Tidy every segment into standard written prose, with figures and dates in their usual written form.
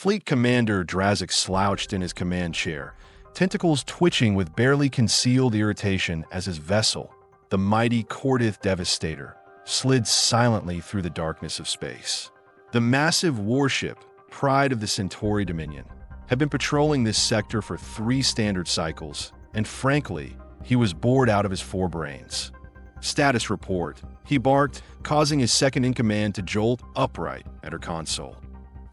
Fleet Commander Drazak slouched in his command chair, tentacles twitching with barely concealed irritation as his vessel, the mighty Cordith Devastator, slid silently through the darkness of space. The massive warship, pride of the Centauri Dominion, had been patrolling this sector for 3 standard cycles, and frankly, he was bored out of his 4 brains. "Status report," he barked, causing his second-in-command to jolt upright at her console.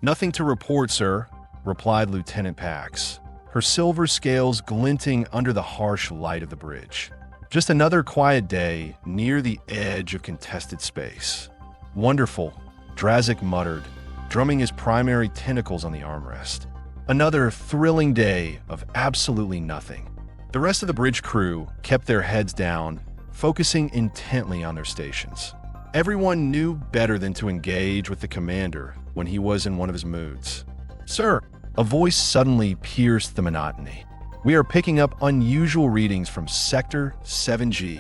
"Nothing to report, sir," replied Lieutenant Pax, her silver scales glinting under the harsh light of the bridge. "Just another quiet day near the edge of contested space." "Wonderful," Drazak muttered, drumming his primary tentacles on the armrest. "Another thrilling day of absolutely nothing." The rest of the bridge crew kept their heads down, focusing intently on their stations. Everyone knew better than to engage with the commander when he was in one of his moods. "Sir," a voice suddenly pierced the monotony. "We are picking up unusual readings from Sector 7G.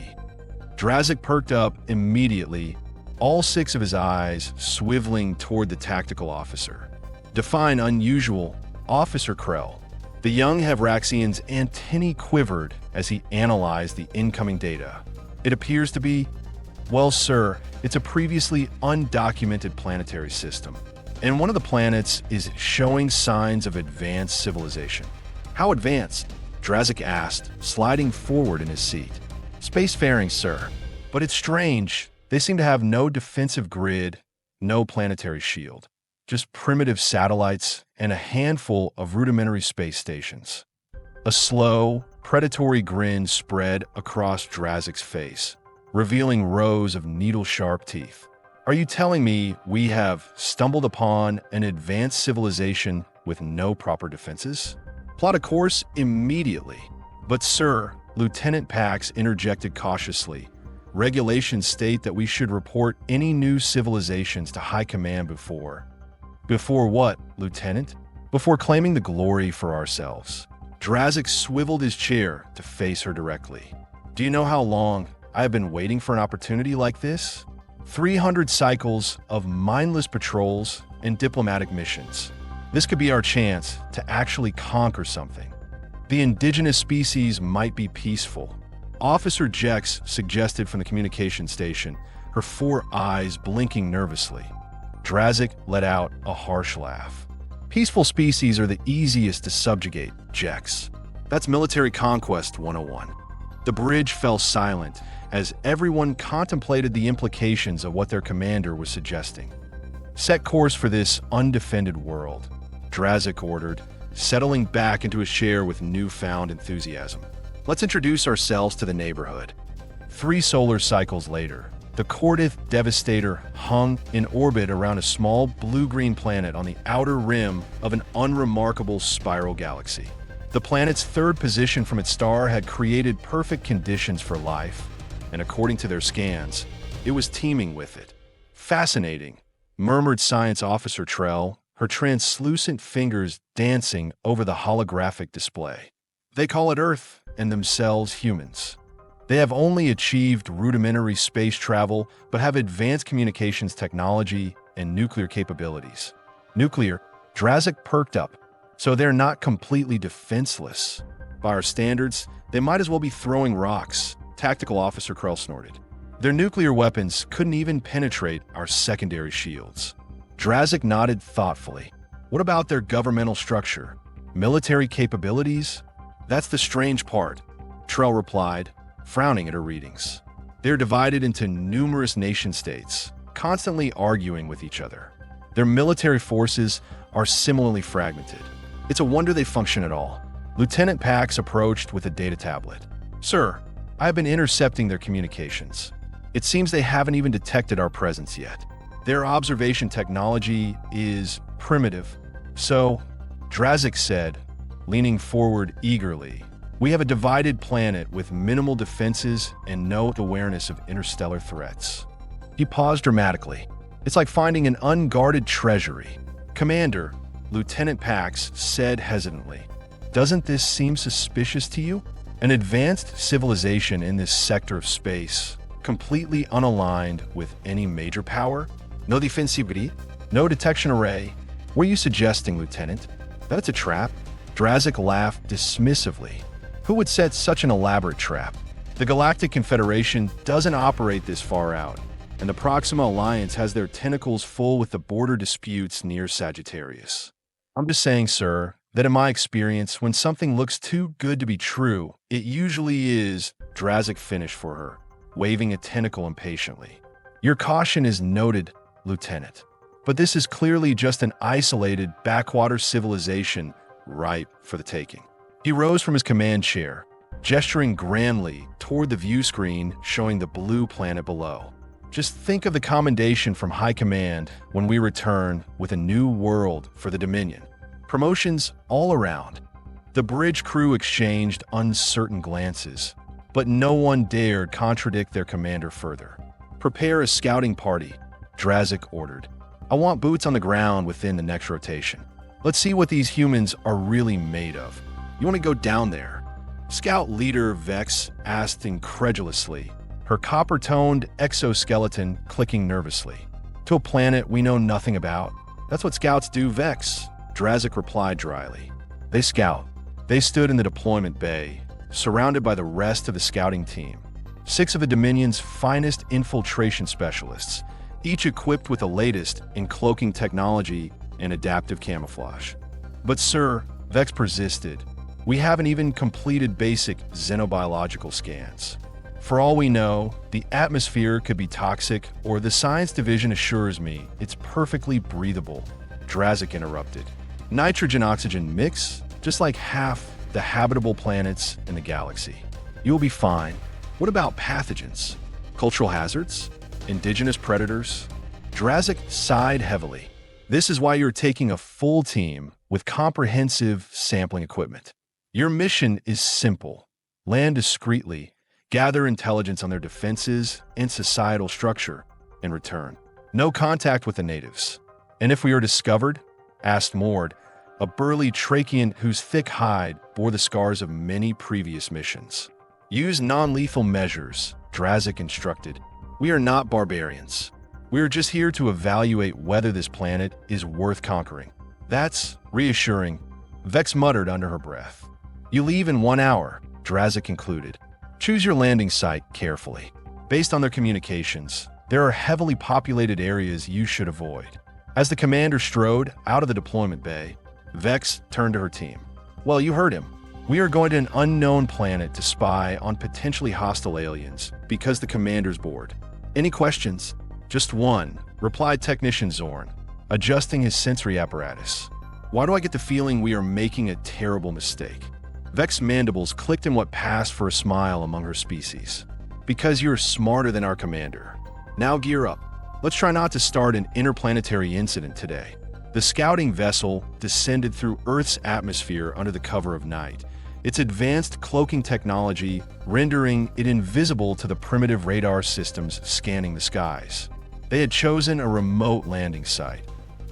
Drazak perked up immediately, all 6 of his eyes swiveling toward the tactical officer. "Define unusual, Officer Krell." The young Havraxian's antennae quivered as he analyzed the incoming data. "It appears to be, well, sir, it's a previously undocumented planetary system, and one of the planets is showing signs of advanced civilization." "How advanced?" Drazak asked, sliding forward in his seat. "Spacefaring, sir. But it's strange. They seem to have no defensive grid, no planetary shield. Just primitive satellites and a handful of rudimentary space stations." A slow, predatory grin spread across Drazak's face, revealing rows of needle-sharp teeth. "Are you telling me we have stumbled upon an advanced civilization with no proper defenses? Plot a course immediately." "But sir," Lieutenant Pax interjected cautiously, "regulations state that we should report any new civilizations to High Command before." "Before what, Lieutenant?" "Before claiming the glory for ourselves." Drazak swiveled his chair to face her directly. "Do you know how long I have been waiting for an opportunity like this? 300 cycles of mindless patrols and diplomatic missions. This could be our chance to actually conquer something. The indigenous species might be peaceful." Officer Jex suggested from the communication station, her 4 eyes blinking nervously. Drazak let out a harsh laugh. "Peaceful species are the easiest to subjugate, Jex. That's military conquest 101. The bridge fell silent as everyone contemplated the implications of what their commander was suggesting. "Set course for this undefended world," Drazak ordered, settling back into his chair with newfound enthusiasm. "Let's introduce ourselves to the neighborhood." 3 solar cycles later, the Cordith Devastator hung in orbit around a small blue-green planet on the outer rim of an unremarkable spiral galaxy. The planet's 3rd position from its star had created perfect conditions for life, and according to their scans, it was teeming with it. "Fascinating," murmured Science Officer Trell, her translucent fingers dancing over the holographic display. "They call it Earth and themselves humans. They have only achieved rudimentary space travel, but have advanced communications technology and nuclear capabilities." "Nuclear?" Drazak perked up. "So they're not completely defenseless. By our standards, they might as well be throwing rocks," Tactical Officer Krell snorted. "Their nuclear weapons couldn't even penetrate our secondary shields." Drazak nodded thoughtfully. "What about their governmental structure? Military capabilities?" "That's the strange part," Trell replied, frowning at her readings. "They're divided into numerous nation-states, constantly arguing with each other. Their military forces are similarly fragmented. It's a wonder they function at all." Lieutenant Pax approached with a data tablet. "Sir, I've been intercepting their communications. It seems they haven't even detected our presence yet. Their observation technology is primitive. So," Drazak said, leaning forward eagerly, "we have a divided planet with minimal defenses and no awareness of interstellar threats." He paused dramatically. "It's like finding an unguarded treasury." "Commander," Lieutenant Pax said hesitantly, "doesn't this seem suspicious to you? An advanced civilization in this sector of space, completely unaligned with any major power? No defensibility? No detection array? What are you suggesting, Lieutenant? That it's a trap? Drazak laughed dismissively. Who would set such an elaborate trap? The Galactic Confederation doesn't operate this far out, and the Proxima Alliance has their tentacles full with the border disputes near Sagittarius. I'm just saying, sir, that in my experience, when something looks too good to be true, it usually is. Drazak finished for her, waving a tentacle impatiently. Your caution is noted, Lieutenant. But this is clearly just an isolated backwater civilization ripe for the taking. He rose from his command chair, gesturing grandly toward the view screen showing the blue planet below. Just think of the commendation from High Command when we return with a new world for the Dominion. Promotions all around. The bridge crew exchanged uncertain glances, but no one dared contradict their commander further. Prepare a scouting party, Drazak ordered. I want boots on the ground within the next rotation. Let's see what these humans are really made of. You want to go down there? Scout leader Vex asked incredulously, her copper-toned exoskeleton clicking nervously. To a planet we know nothing about. That's what scouts do, Vex, Drazak replied dryly. They scout. They stood in the deployment bay, surrounded by the rest of the scouting team. 6 of the Dominion's finest infiltration specialists, each equipped with the latest in cloaking technology and adaptive camouflage. But sir, Vex persisted, we haven't even completed basic xenobiological scans. For all we know, the atmosphere could be toxic, or the science division assures me it's perfectly breathable, Drazak interrupted. Nitrogen-oxygen mix, just like half the habitable planets in the galaxy. You'll be fine. What about pathogens? Cultural hazards? Indigenous predators? Drazak sighed heavily. This is why you're taking a full team with comprehensive sampling equipment. Your mission is simple. Land discreetly, gather intelligence on their defenses and societal structure. In return, no contact with the natives. And if we are discovered, asked Mord, a burly Trachean whose thick hide bore the scars of many previous missions. Use non-lethal measures, Drazak instructed. We are not barbarians. We are just here to evaluate whether this planet is worth conquering. That's reassuring, Vex muttered under her breath. You leave in 1 hour, Drazak concluded. Choose your landing site carefully. Based on their communications, there are heavily populated areas you should avoid. As the commander strode out of the deployment bay, Vex turned to her team. Well, you heard him. We are going to an unknown planet to spy on potentially hostile aliens because the commander's bored. Any questions? Just one, replied Technician Zorn, adjusting his sensory apparatus. Why do I get the feeling we are making a terrible mistake? Vex's mandibles clicked in what passed for a smile among her species. Because you're smarter than our commander. Now gear up. Let's try not to start an interplanetary incident today. The scouting vessel descended through Earth's atmosphere under the cover of night, its advanced cloaking technology rendering it invisible to the primitive radar systems scanning the skies. They had chosen a remote landing site,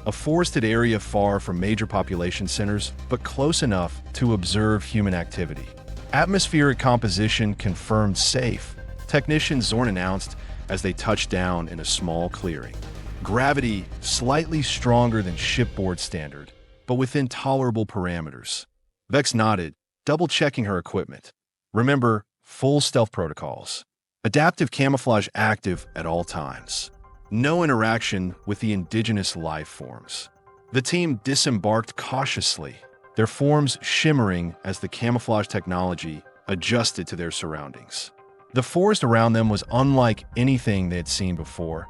a forested area far from major population centers, but close enough to observe human activity. Atmospheric composition confirmed safe, Technician Zorn announced as they touched down in a small clearing. Gravity slightly stronger than shipboard standard, but within tolerable parameters. Vex nodded, double-checking her equipment. Remember, full stealth protocols. Adaptive camouflage active at all times. No interaction with the indigenous life forms. The team disembarked cautiously, their forms shimmering as the camouflage technology adjusted to their surroundings. The forest around them was unlike anything they had seen before.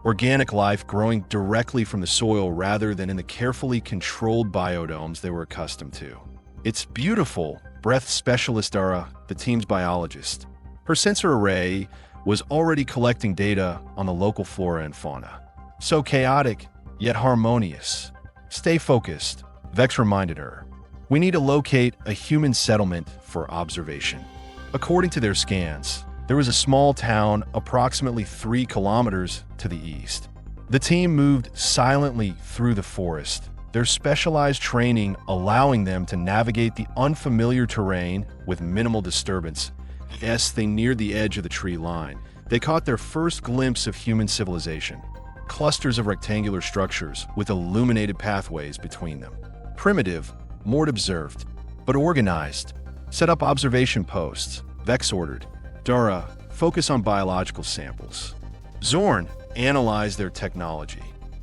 Organic life growing directly from the soil rather than in the carefully controlled biodomes they were accustomed to. It's beautiful, breathed specialist Dara, the team's biologist. Her sensor array was already collecting data on the local flora and fauna. So chaotic, yet harmonious. Stay focused, Vex reminded her. We need to locate a human settlement for observation. According to their scans, there was a small town approximately 3 kilometers to the east. The team moved silently through the forest, their specialized training allowing them to navigate the unfamiliar terrain with minimal disturbance. As they neared the edge of the tree line, they caught their first glimpse of human civilization. clusters of rectangular structures with illuminated pathways between them. Primitive, Mord observed, but organized. Set up observation posts, Vex ordered. Dara, focus on biological samples. Zorn, analyze their technology.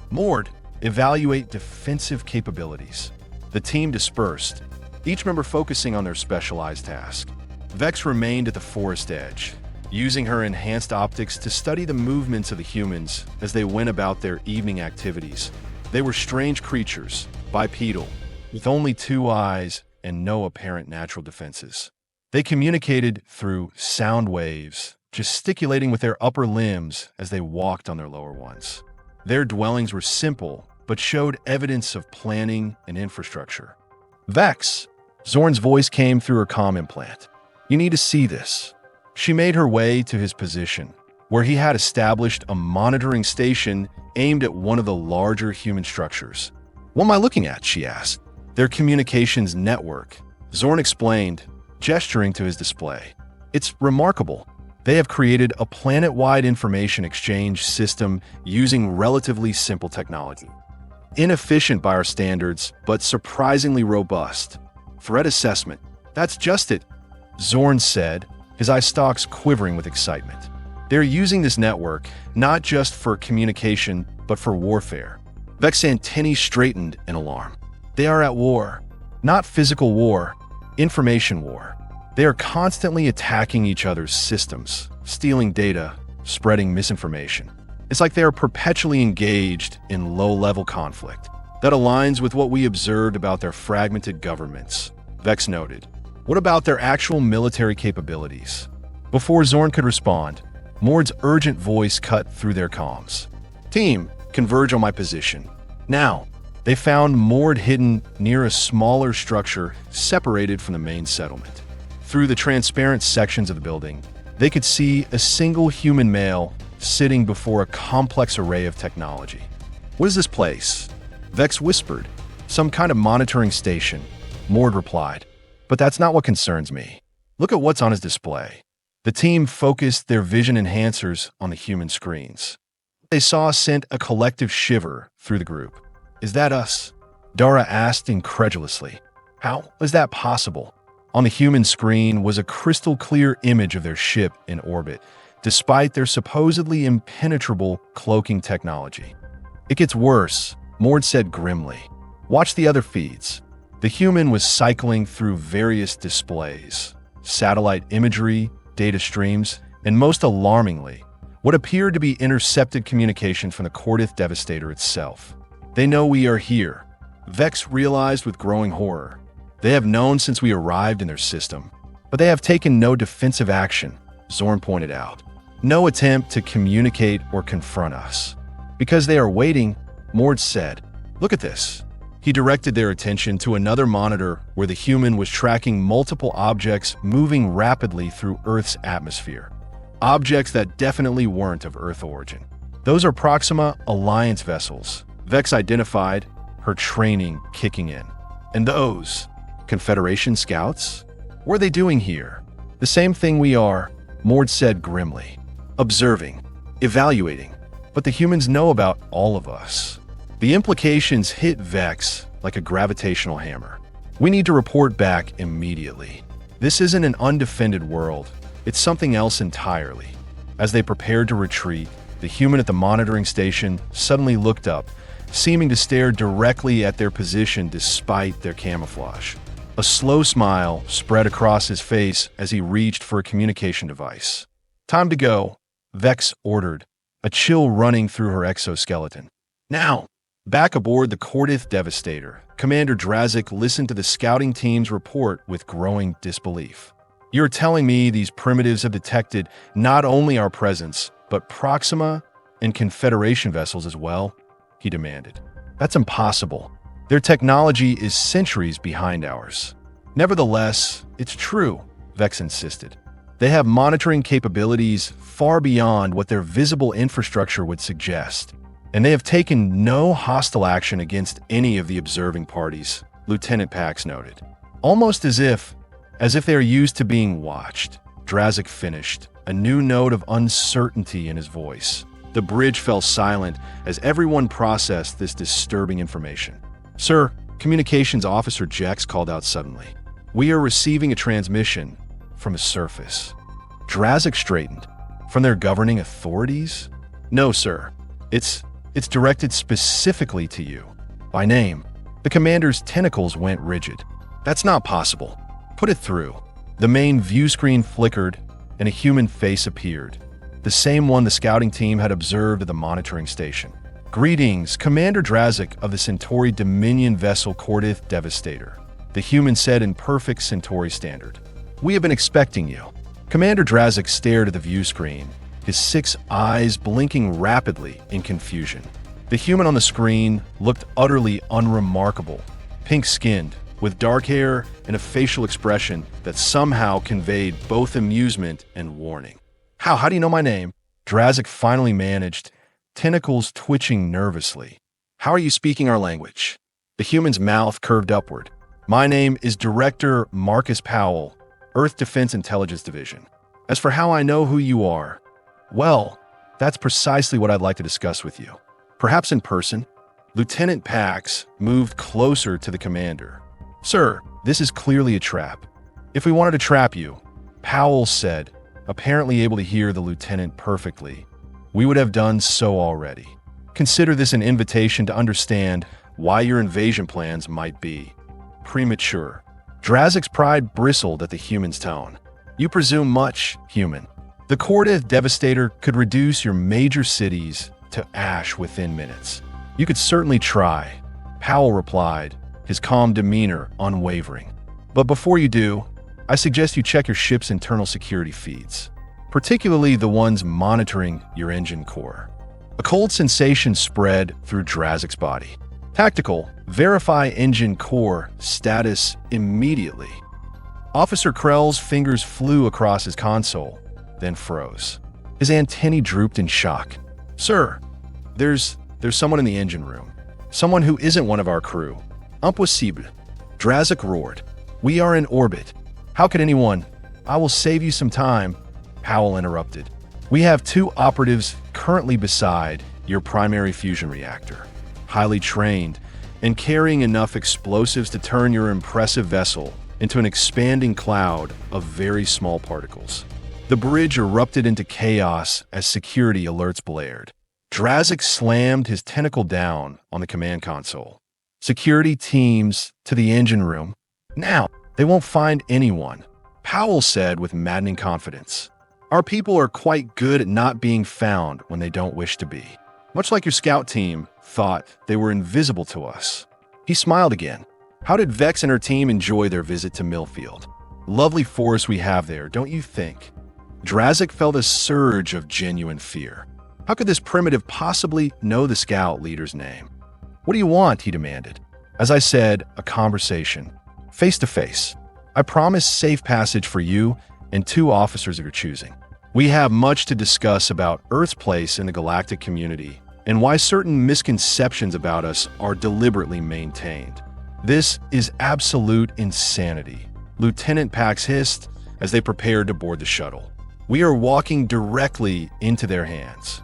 Mord, evaluate defensive capabilities. The team dispersed, each member focusing on their specialized task. Vex remained at the forest edge, using her enhanced optics to study the movements of the humans as they went about their evening activities. They were strange creatures, bipedal, with only 2 eyes and no apparent natural defenses. They communicated through sound waves, gesticulating with their upper limbs as they walked on their lower ones. Their dwellings were simple, but showed evidence of planning and infrastructure. Vex, Zorn's voice came through her comm implant. You need to see this. She made her way to his position, where he had established a monitoring station aimed at one of the larger human structures. What am I looking at? She asked. Their communications network, Zorn explained, gesturing to his display. It's remarkable. They have created a planet-wide information exchange system using relatively simple technology. Inefficient by our standards, but surprisingly robust. Threat assessment. That's just it, Zorn said, his eye stalks quivering with excitement. They're using this network not just for communication, but for warfare. Vex's antennae straightened in alarm. They are at war. Not physical war, information war. They are constantly attacking each other's systems, stealing data, spreading misinformation. It's like they are perpetually engaged in low-level conflict. That aligns with what we observed about their fragmented governments, Vex noted. What about their actual military capabilities? Before Zorn could respond, Mord's urgent voice cut through their comms. Team, converge on my position. Now. They found Mord hidden near a smaller structure separated from the main settlement. Through the transparent sections of the building, they could see a single human male sitting before a complex array of technology. What is this place? Vex whispered. Some kind of monitoring station, Mord replied. But that's not what concerns me. Look at what's on his display. The team focused their vision enhancers on the human screens. They saw sent a collective shiver through the group. Is that us? Dara asked incredulously. How is that possible? On the human screen was a crystal-clear image of their ship in orbit, despite their supposedly impenetrable cloaking technology. It gets worse, Mord said grimly. Watch the other feeds. The human was cycling through various displays, satellite imagery, data streams, and most alarmingly, what appeared to be intercepted communication from the Cordith Devastator itself. They know we are here, Vex realized with growing horror. They have known since we arrived in their system, but they have taken no defensive action, Zorn pointed out. No attempt to communicate or confront us. Because they are waiting, Mord said, look at this. He directed their attention to another monitor where the human was tracking multiple objects moving rapidly through Earth's atmosphere. Objects that definitely weren't of Earth origin. Those are Proxima Alliance vessels, Vex identified, her training kicking in. And those, Confederation scouts? What are they doing here? The same thing we are, Mord said grimly. Observing, evaluating, but the humans know about all of us. The implications hit Vex like a gravitational hammer. We need to report back immediately. This isn't an undefended world, it's something else entirely. As they prepared to retreat, the human at the monitoring station suddenly looked up, seeming to stare directly at their position despite their camouflage. A slow smile spread across his face as he reached for a communication device. Time to go, Vex ordered, a chill running through her exoskeleton. Now! Back aboard the Cordith Devastator, Commander Drazak listened to the scouting team's report with growing disbelief. You're telling me these primitives have detected not only our presence, but Proxima and Confederation vessels as well? He demanded. That's impossible. Their technology is centuries behind ours. Nevertheless, it's true, Vex insisted. They have monitoring capabilities far beyond what their visible infrastructure would suggest. And they have taken no hostile action against any of the observing parties, Lieutenant Pax noted. Almost as if they are used to being watched, Drazak finished, a new note of uncertainty in his voice. The bridge fell silent as everyone processed this disturbing information. "Sir," Communications Officer Jex called out suddenly. "We are receiving a transmission from the surface." Drazak straightened. "From their governing authorities?" "No, sir. It's directed specifically to you. By name." The commander's tentacles went rigid. "That's not possible. Put it through." The main view screen flickered, and a human face appeared. The same one the scouting team had observed at the monitoring station. "Greetings, Commander Drazak of the Centauri Dominion vessel Cordith Devastator," the human said in perfect Centauri standard. "We have been expecting you." Commander Drazak stared at the view screen, his 6 eyes blinking rapidly in confusion. The human on the screen looked utterly unremarkable, pink-skinned, with dark hair and a facial expression that somehow conveyed both amusement and warning. How do you know my name?" Drazak finally managed, tentacles twitching nervously. "How are you speaking our language?" The human's mouth curved upward. "My name is Director Marcus Powell, Earth Defense Intelligence Division. As for how I know who you are, well, that's precisely what I'd like to discuss with you. Perhaps in person." Lieutenant Pax moved closer to the commander. "Sir, this is clearly a trap. If we wanted to trap you," Powell said, apparently able to hear the lieutenant perfectly, "we would have done so already. Consider this an invitation to understand why your invasion plans might be premature." Drazak's pride bristled at the human's tone. "You presume much, human. The Cordith Devastator could reduce your major cities to ash within minutes. You could certainly try," Powell replied, his calm demeanor unwavering. "But before you do, I suggest you check your ship's internal security feeds, particularly the ones monitoring your engine core." A cold sensation spread through Drazak's body. "Tactical, verify engine core status immediately." Officer Krell's fingers flew across his console, then froze. His antennae drooped in shock. "Sir, there's someone in the engine room. Someone who isn't one of our crew. Impossible." Drazak roared. "We are in orbit. How could anyone—" "I will save you some time," Powell interrupted. "We have 2 operatives currently beside your primary fusion reactor, highly trained and carrying enough explosives to turn your impressive vessel into an expanding cloud of very small particles." The bridge erupted into chaos as security alerts blared. Drazak slammed his tentacle down on the command console. "Security teams to the engine room. Now! They won't find anyone," Powell said with maddening confidence. "Our people are quite good at not being found when they don't wish to be. Much like your scout team thought they were invisible to us." He smiled again. "How did Vex and her team enjoy their visit to Millfield? Lovely forest we have there, don't you think?" Drazak felt a surge of genuine fear. How could this primitive possibly know the scout leader's name? "What do you want?" he demanded. "As I said, a conversation. Face to face. I promise safe passage for you and 2 officers of your choosing. We have much to discuss about Earth's place in the galactic community and why certain misconceptions about us are deliberately maintained." "This is absolute insanity," Lieutenant Pax hissed as they prepared to board the shuttle. "We are walking directly into their hands."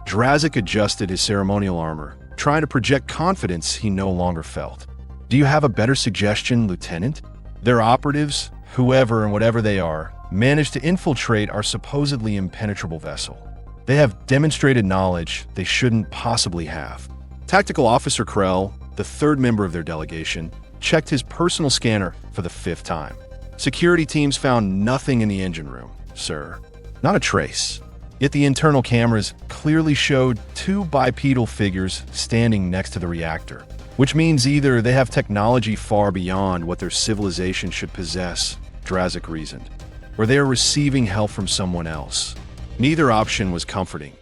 Drazak adjusted his ceremonial armor, trying to project confidence he no longer felt. "Do you have a better suggestion, Lieutenant?" "Their operatives, whoever and whatever they are, managed to infiltrate our supposedly impenetrable vessel. They have demonstrated knowledge they shouldn't possibly have." Tactical Officer Krell, the 3rd member of their delegation, checked his personal scanner for the 5th time. "Security teams found nothing in the engine room, sir. Not a trace. Yet the internal cameras clearly showed 2 bipedal figures standing next to the reactor, which means either they have technology far beyond what their civilization should possess," Drazak reasoned, "or they are receiving help from someone else." Neither option was comforting.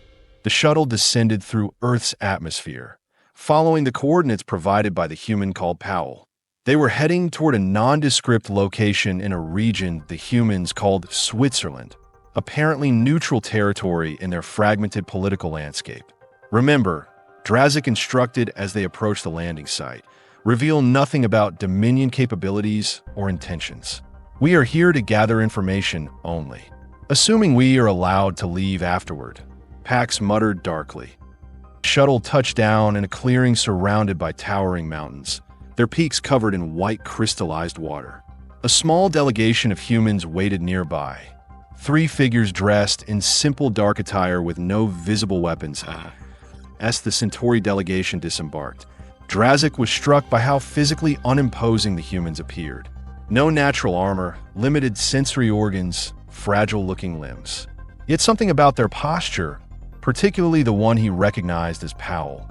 The shuttle descended through Earth's atmosphere, following the coordinates provided by the human called Powell. They were heading toward a nondescript location in a region the humans called Switzerland, apparently neutral territory in their fragmented political landscape. "Remember," Drazak instructed as they approached the landing site, "reveal nothing about Dominion capabilities or intentions. We are here to gather information only. Assuming we are allowed to leave afterward, Pax muttered darkly. Shuttle touched down in a clearing surrounded by towering mountains, their peaks covered in white crystallized water. A small delegation of humans waited nearby. 3 figures dressed in simple dark attire with no visible weapons. As the Centauri delegation disembarked, Drazak was struck by how physically unimposing the humans appeared. No natural armor, limited sensory organs, fragile-looking limbs. Yet something about their posture, particularly the one he recognized as Powell,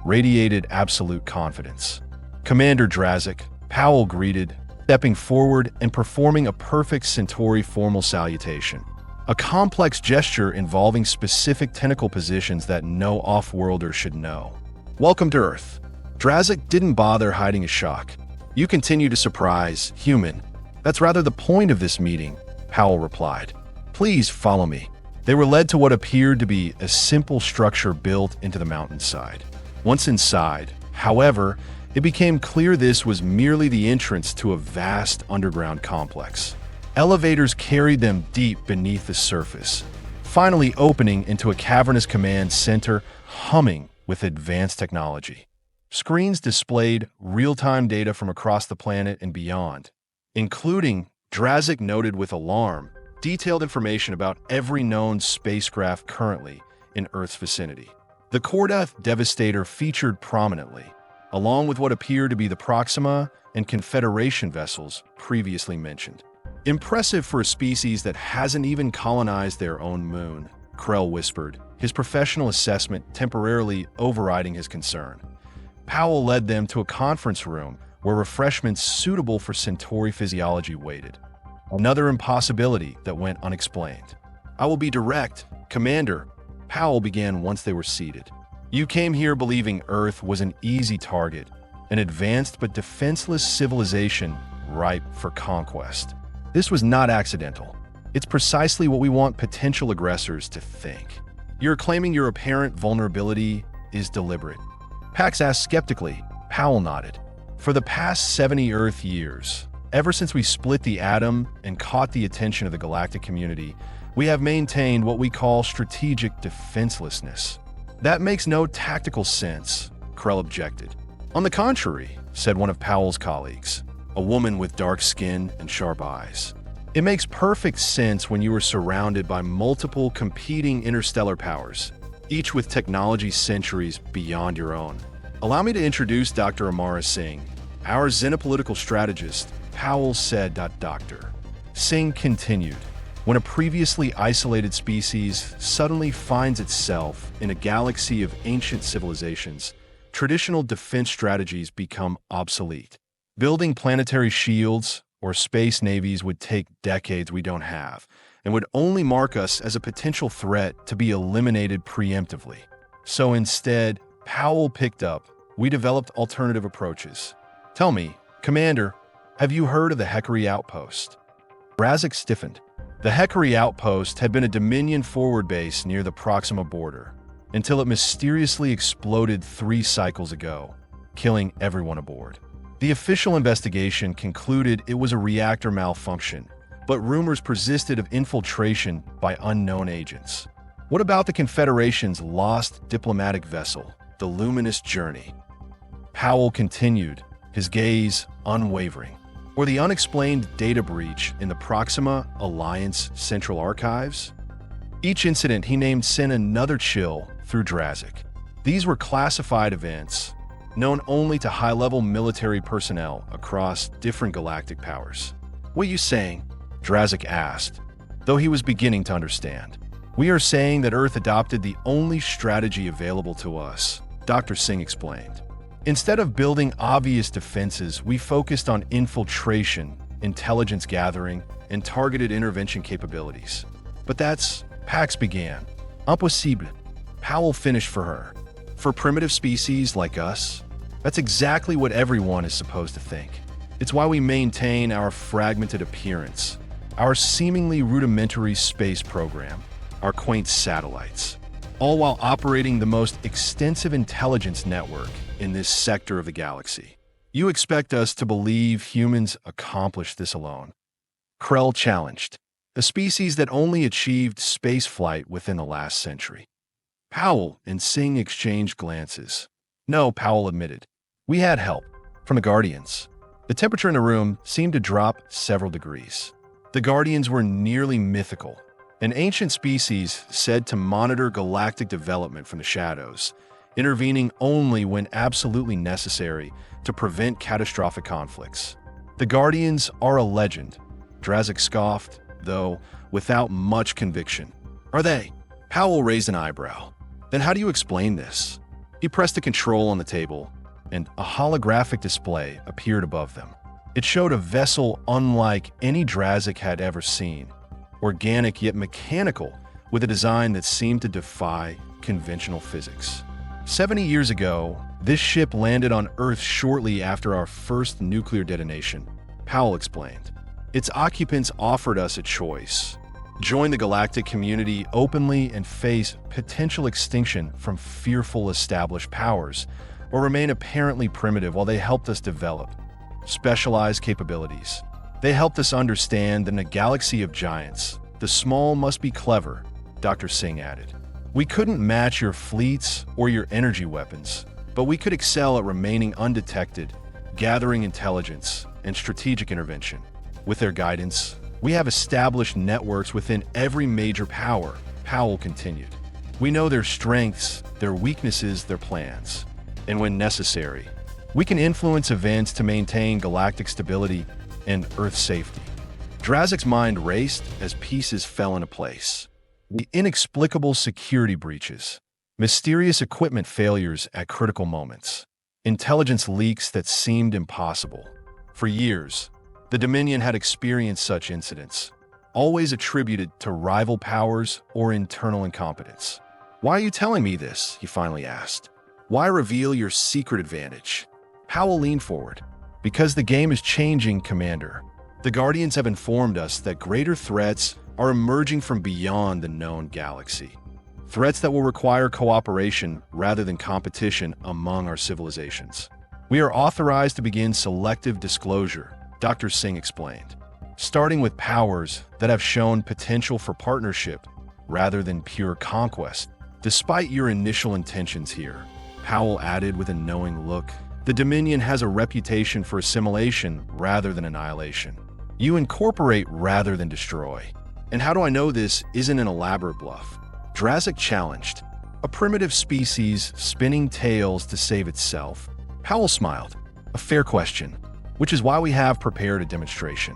radiated absolute confidence. "Commander Drazak," Powell greeted, stepping forward and performing a perfect Centauri formal salutation. A complex gesture involving specific tentacle positions that no off-worlder should know. "Welcome to Earth." Drazak didn't bother hiding his shock. "You continue to surprise, human. That's rather the point of this meeting," Powell replied. "Please follow me." They were led to what appeared to be a simple structure built into the mountainside. Once inside, however, it became clear this was merely the entrance to a vast underground complex. Elevators carried them deep beneath the surface, finally opening into a cavernous command center humming with advanced technology. Screens displayed real-time data from across the planet and beyond, including, Drazak noted with alarm, detailed information about every known spacecraft currently in Earth's vicinity. The Cordath Devastator featured prominently, along with what appeared to be the Proxima and Confederation vessels previously mentioned. "Impressive for a species that hasn't even colonized their own moon," Krell whispered, his professional assessment temporarily overriding his concern. Powell led them to a conference room where refreshments suitable for Centauri physiology waited. Another impossibility that went unexplained. "I will be direct, Commander," Powell began once they were seated. "You came here believing Earth was an easy target, an advanced but defenseless civilization ripe for conquest. This was not accidental. It's precisely what we want potential aggressors to think. You're claiming your apparent vulnerability is deliberate." Pax asked skeptically. Powell nodded. "For the past 70 Earth years, ever since we split the atom and caught the attention of the galactic community, we have maintained what we call strategic defenselessness." "That makes no tactical sense," Krell objected. "On the contrary," said one of Powell's colleagues, a woman with dark skin and sharp eyes. "It makes perfect sense when you are surrounded by multiple competing interstellar powers, each with technology centuries beyond your own. Allow me to introduce Dr. Amara Singh, our xenopolitical strategist," Powell said. Dr. Singh continued, "When a previously isolated species suddenly finds itself in a galaxy of ancient civilizations, traditional defense strategies become obsolete. Building planetary shields or space navies would take decades we don't have, and would only mark us as a potential threat to be eliminated preemptively. So instead," Powell picked up, "we developed alternative approaches. Tell me, Commander, have you heard of the Hecary Outpost?" Drazak stiffened. The Hecary Outpost had been a Dominion forward base near the Proxima border, until it mysteriously exploded 3 cycles ago, killing everyone aboard. The official investigation concluded it was a reactor malfunction, but rumors persisted of infiltration by unknown agents. "What about the Confederation's lost diplomatic vessel, the Luminous Journey?" Powell continued, his gaze unwavering. "Or the unexplained data breach in the Proxima Alliance Central Archives?" Each incident he named sent another chill through Drazak. These were classified events, known only to high-level military personnel across different galactic powers. "What are you saying?" Drazak asked, though he was beginning to understand. "We are saying that Earth adopted the only strategy available to us," Dr. Singh explained. "Instead of building obvious defenses, we focused on infiltration, intelligence gathering, and targeted intervention capabilities. But that's," Pax began. "Impossible," Powell finished for her. "For primitive species like us, that's exactly what everyone is supposed to think. It's why we maintain our fragmented appearance, our seemingly rudimentary space program, our quaint satellites, all while operating the most extensive intelligence network in this sector of the galaxy. You expect us to believe humans accomplished this alone?" Krell challenged, "a species that only achieved spaceflight within the last century." Powell and Singh exchanged glances. No, Powell admitted. We had help from the Guardians. The temperature in the room seemed to drop several degrees. The Guardians were nearly mythical, an ancient species said to monitor galactic development from the shadows, intervening only when absolutely necessary to prevent catastrophic conflicts. The Guardians are a legend, Drazak scoffed, though without much conviction. Are they? Powell raised an eyebrow. Then how do you explain this? He pressed a control on the table, and a holographic display appeared above them. It showed a vessel unlike any Drazak had ever seen, organic yet mechanical, with a design that seemed to defy conventional physics. 70 years ago, this ship landed on Earth shortly after our first nuclear detonation, Powell explained. Its occupants offered us a choice: join the galactic community openly and face potential extinction from fearful established powers, or remain apparently primitive while they helped us develop specialized capabilities. They helped us understand that in a galaxy of giants, the small must be clever, Dr. Singh added. We couldn't match your fleets or your energy weapons, but we could excel at remaining undetected, gathering intelligence, and strategic intervention. With their guidance, we have established networks within every major power, Powell continued. We know their strengths, their weaknesses, their plans. And when necessary, we can influence events to maintain galactic stability and Earth safety. Drazak's mind raced as pieces fell into place. The inexplicable security breaches, mysterious equipment failures at critical moments, intelligence leaks that seemed impossible. For years, the Dominion had experienced such incidents, always attributed to rival powers or internal incompetence. Why are you telling me this? He finally asked. Why reveal your secret advantage? Powell leaned forward. Because the game is changing, Commander. The Guardians have informed us that greater threats are emerging from beyond the known galaxy. Threats that will require cooperation rather than competition among our civilizations. We are authorized to begin selective disclosure, Dr. Singh explained, starting with powers that have shown potential for partnership rather than pure conquest. Despite your initial intentions here, Powell added with a knowing look, the Dominion has a reputation for assimilation rather than annihilation. You incorporate rather than destroy. And how do I know this isn't an elaborate bluff? Drazak challenged. A primitive species spinning tales to save itself. Powell smiled. A fair question, which is why we have prepared a demonstration.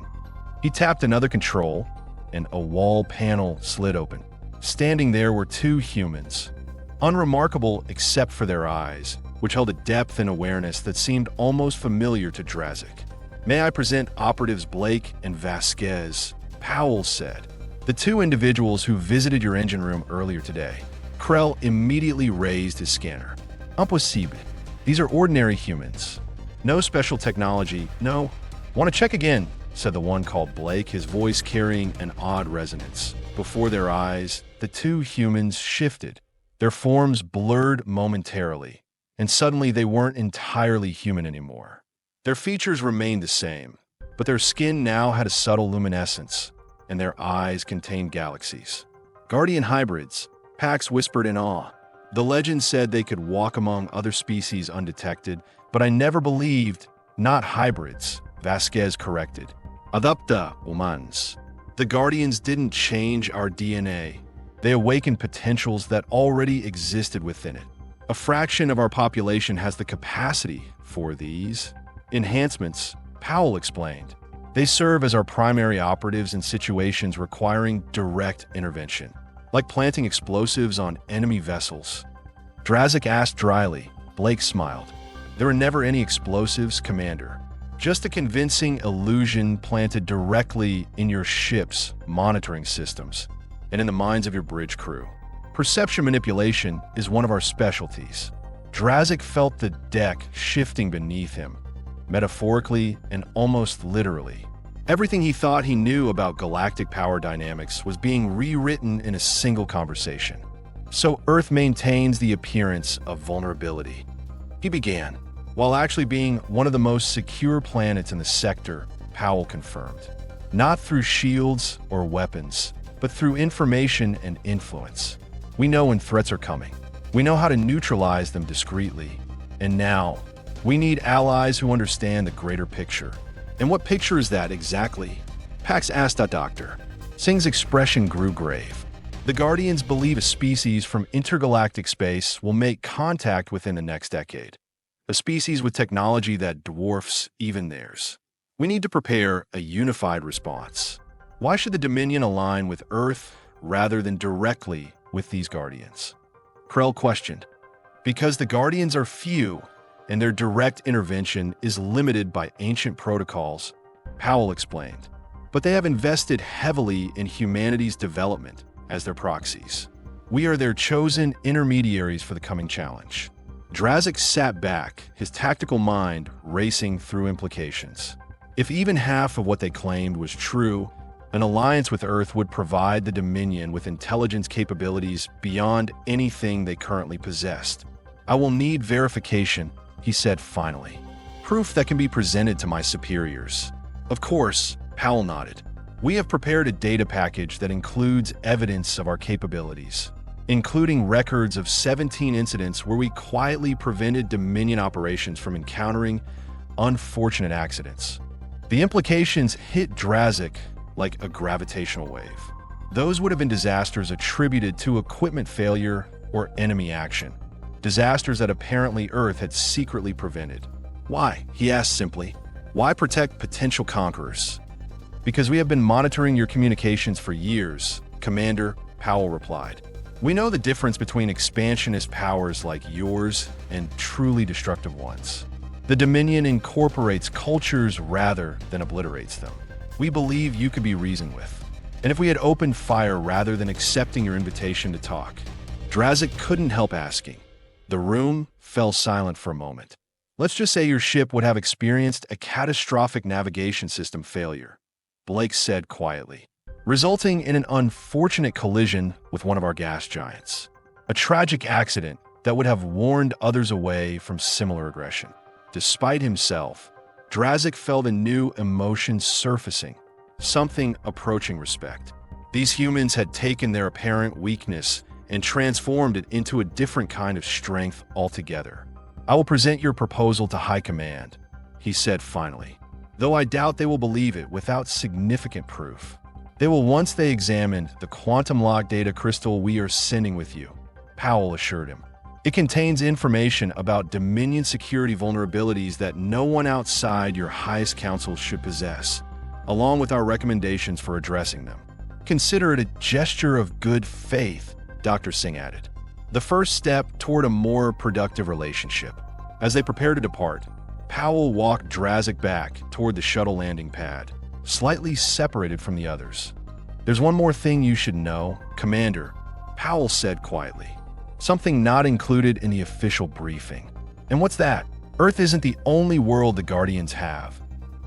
He tapped another control, and a wall panel slid open. Standing there were two humans, unremarkable except for their eyes, which held a depth and awareness that seemed almost familiar to Drazak. May I present operatives Blake and Vasquez, Powell said. The two individuals who visited your engine room earlier today. Krell immediately raised his scanner. Impossible. These are ordinary humans. No special technology, no. Want to check again, said the one called Blake, his voice carrying an odd resonance. Before their eyes, the two humans shifted. Their forms blurred momentarily, and suddenly they weren't entirely human anymore. Their features remained the same, but their skin now had a subtle luminescence, and their eyes contained galaxies. Guardian hybrids, Pax whispered in awe. The legend said they could walk among other species undetected, but I never believed, not hybrids, Vasquez corrected. Adapta humans. The Guardians didn't change our DNA. They awakened potentials that already existed within it. A fraction of our population has the capacity for these enhancements, Powell explained. They serve as our primary operatives in situations requiring direct intervention, like planting explosives on enemy vessels. Drazak asked dryly. Blake smiled. There were never any explosives, Commander. Just a convincing illusion planted directly in your ship's monitoring systems and in the minds of your bridge crew. Perception manipulation is one of our specialties. Drazak felt the deck shifting beneath him, metaphorically and almost literally. Everything he thought he knew about galactic power dynamics was being rewritten in a single conversation. So Earth maintains the appearance of vulnerability. He began, while actually being one of the most secure planets in the sector, Powell confirmed. Not through shields or weapons, but through information and influence. We know when threats are coming. We know how to neutralize them discreetly. And now, we need allies who understand the greater picture. And what picture is that exactly? Pax asked the doctor. Singh's expression grew grave. The Guardians believe a species from intergalactic space will make contact within the next decade. A species with technology that dwarfs even theirs. We need to prepare a unified response. Why should the Dominion align with Earth rather than directly with these Guardians? Krell questioned. Because the Guardians are few, and their direct intervention is limited by ancient protocols, Powell explained. But they have invested heavily in humanity's development as their proxies. We are their chosen intermediaries for the coming challenge. Drazak sat back, his tactical mind racing through implications. If even half of what they claimed was true, an alliance with Earth would provide the Dominion with intelligence capabilities beyond anything they currently possessed. I will need verification, he said finally. Proof that can be presented to my superiors. Of course, Powell nodded. We have prepared a data package that includes evidence of our capabilities, including records of 17 incidents where we quietly prevented Dominion operations from encountering unfortunate accidents. The implications hit Drazak like a gravitational wave. Those would have been disasters attributed to equipment failure or enemy action. Disasters that apparently Earth had secretly prevented. Why? He asked simply. Why protect potential conquerors? Because we have been monitoring your communications for years, Commander, Powell replied. We know the difference between expansionist powers like yours and truly destructive ones. The Dominion incorporates cultures rather than obliterates them. We believe you could be reasoned with. And if we had opened fire rather than accepting your invitation to talk, Drazak couldn't help asking. The room fell silent for a moment. Let's just say your ship would have experienced a catastrophic navigation system failure, Blake said quietly, resulting in an unfortunate collision with one of our gas giants. A tragic accident that would have warned others away from similar aggression. Despite himself, Drazak felt a new emotion surfacing, something approaching respect. These humans had taken their apparent weakness and transformed it into a different kind of strength altogether. I will present your proposal to High Command, he said finally, though I doubt they will believe it without significant proof. They will once they examine the quantum lock data crystal we are sending with you, Powell assured him. It contains information about Dominion security vulnerabilities that no one outside your highest council should possess, along with our recommendations for addressing them. Consider it a gesture of good faith, Dr. Singh added. The first step toward a more productive relationship. As they prepared to depart, Powell walked Drazak back toward the shuttle landing pad, slightly separated from the others. There's one more thing you should know, Commander, Powell said quietly. Something not included in the official briefing. And what's that? Earth isn't the only world the Guardians have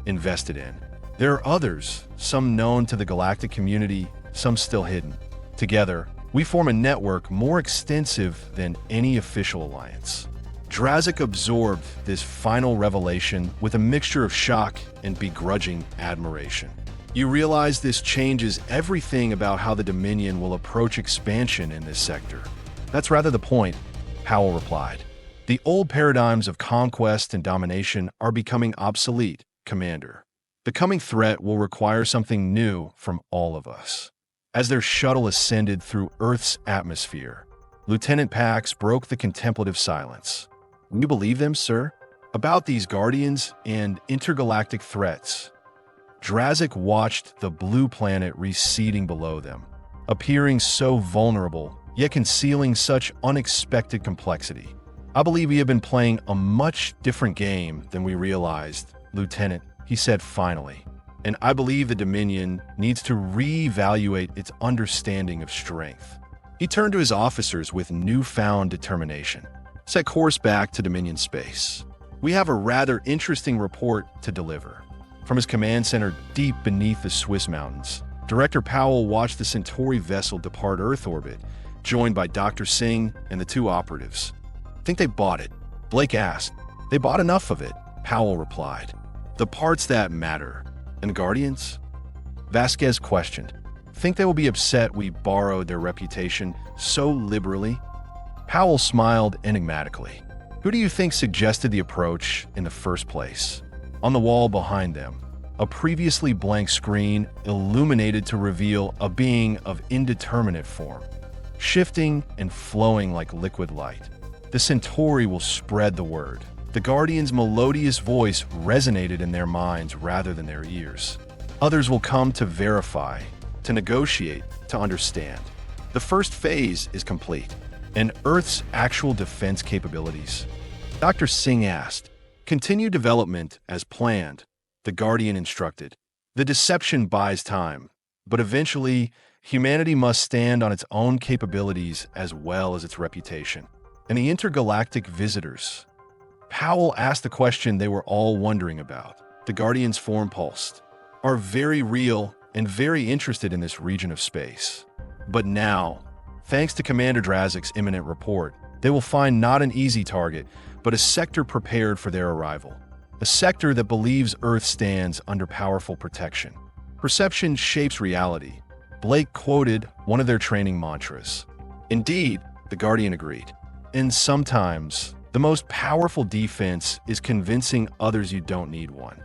invested in. There are others, some known to the Galactic community, some still hidden. Together, we form a network more extensive than any official alliance. Drazak absorbed this final revelation with a mixture of shock and begrudging admiration. You realize this changes everything about how the Dominion will approach expansion in this sector. That's rather the point, Powell replied. The old paradigms of conquest and domination are becoming obsolete, Commander. The coming threat will require something new from all of us. As their shuttle ascended through Earth's atmosphere, Lieutenant Pax broke the contemplative silence. You believe them, sir? About these Guardians and intergalactic threats. Drazak watched the blue planet receding below them, appearing so vulnerable, yet concealing such unexpected complexity. I believe we have been playing a much different game than we realized, Lieutenant, he said finally. And I believe the Dominion needs to reevaluate its understanding of strength. He turned to his officers with newfound determination. Set course back to Dominion space. We have a rather interesting report to deliver. From his command center deep beneath the Swiss mountains, Director Powell watched the Centauri vessel depart Earth orbit, joined by Dr. Singh and the two operatives. Think they bought it? Blake asked. They bought enough of it, Powell replied. The parts that matter. And Guardians? Vasquez questioned. Think they will be upset we borrowed their reputation so liberally? Powell smiled enigmatically. Who do you think suggested the approach in the first place? On the wall behind them, a previously blank screen illuminated to reveal a being of indeterminate form, shifting and flowing like liquid light. The Centauri will spread the word. The Guardian's melodious voice resonated in their minds rather than their ears. Others will come to verify, to negotiate, to understand. The first phase is complete, and Earth's actual defense capabilities. Dr. Singh asked, "Continue development as planned," the Guardian instructed. "The deception buys time, but eventually, humanity must stand on its own capabilities as well as its reputation." And the intergalactic visitors. Powell asked the question they were all wondering about. The Guardian's form pulsed. Are very real and very interested in this region of space. But now, thanks to Commander Drazak's imminent report, they will find not an easy target, but a sector prepared for their arrival. A sector that believes Earth stands under powerful protection. Perception shapes reality. Blake quoted one of their training mantras. Indeed, the Guardian agreed. And sometimes, the most powerful defense is convincing others you don't need one.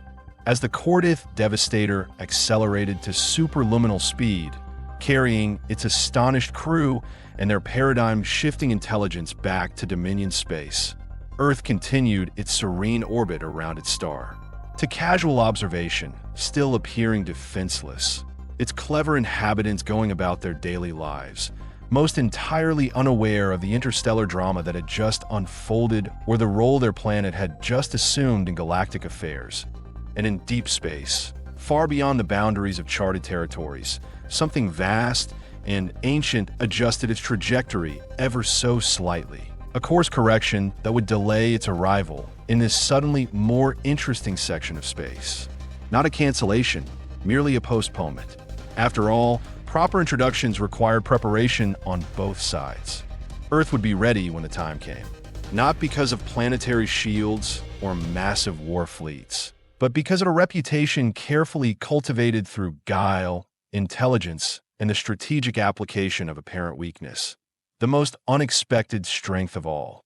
As the Cordith Devastator accelerated to superluminal speed, carrying its astonished crew and their paradigm-shifting intelligence back to Dominion space, Earth continued its serene orbit around its star. To casual observation, still appearing defenseless, its clever inhabitants going about their daily lives, most entirely unaware of the interstellar drama that had just unfolded or the role their planet had just assumed in galactic affairs. And in deep space, far beyond the boundaries of charted territories, something vast and ancient adjusted its trajectory ever so slightly. A course correction that would delay its arrival in this suddenly more interesting section of space. Not a cancellation, merely a postponement. After all, proper introductions required preparation on both sides. Earth would be ready when the time came, not because of planetary shields or massive war fleets, but because of a reputation carefully cultivated through guile, intelligence, and the strategic application of apparent weakness. The most unexpected strength of all.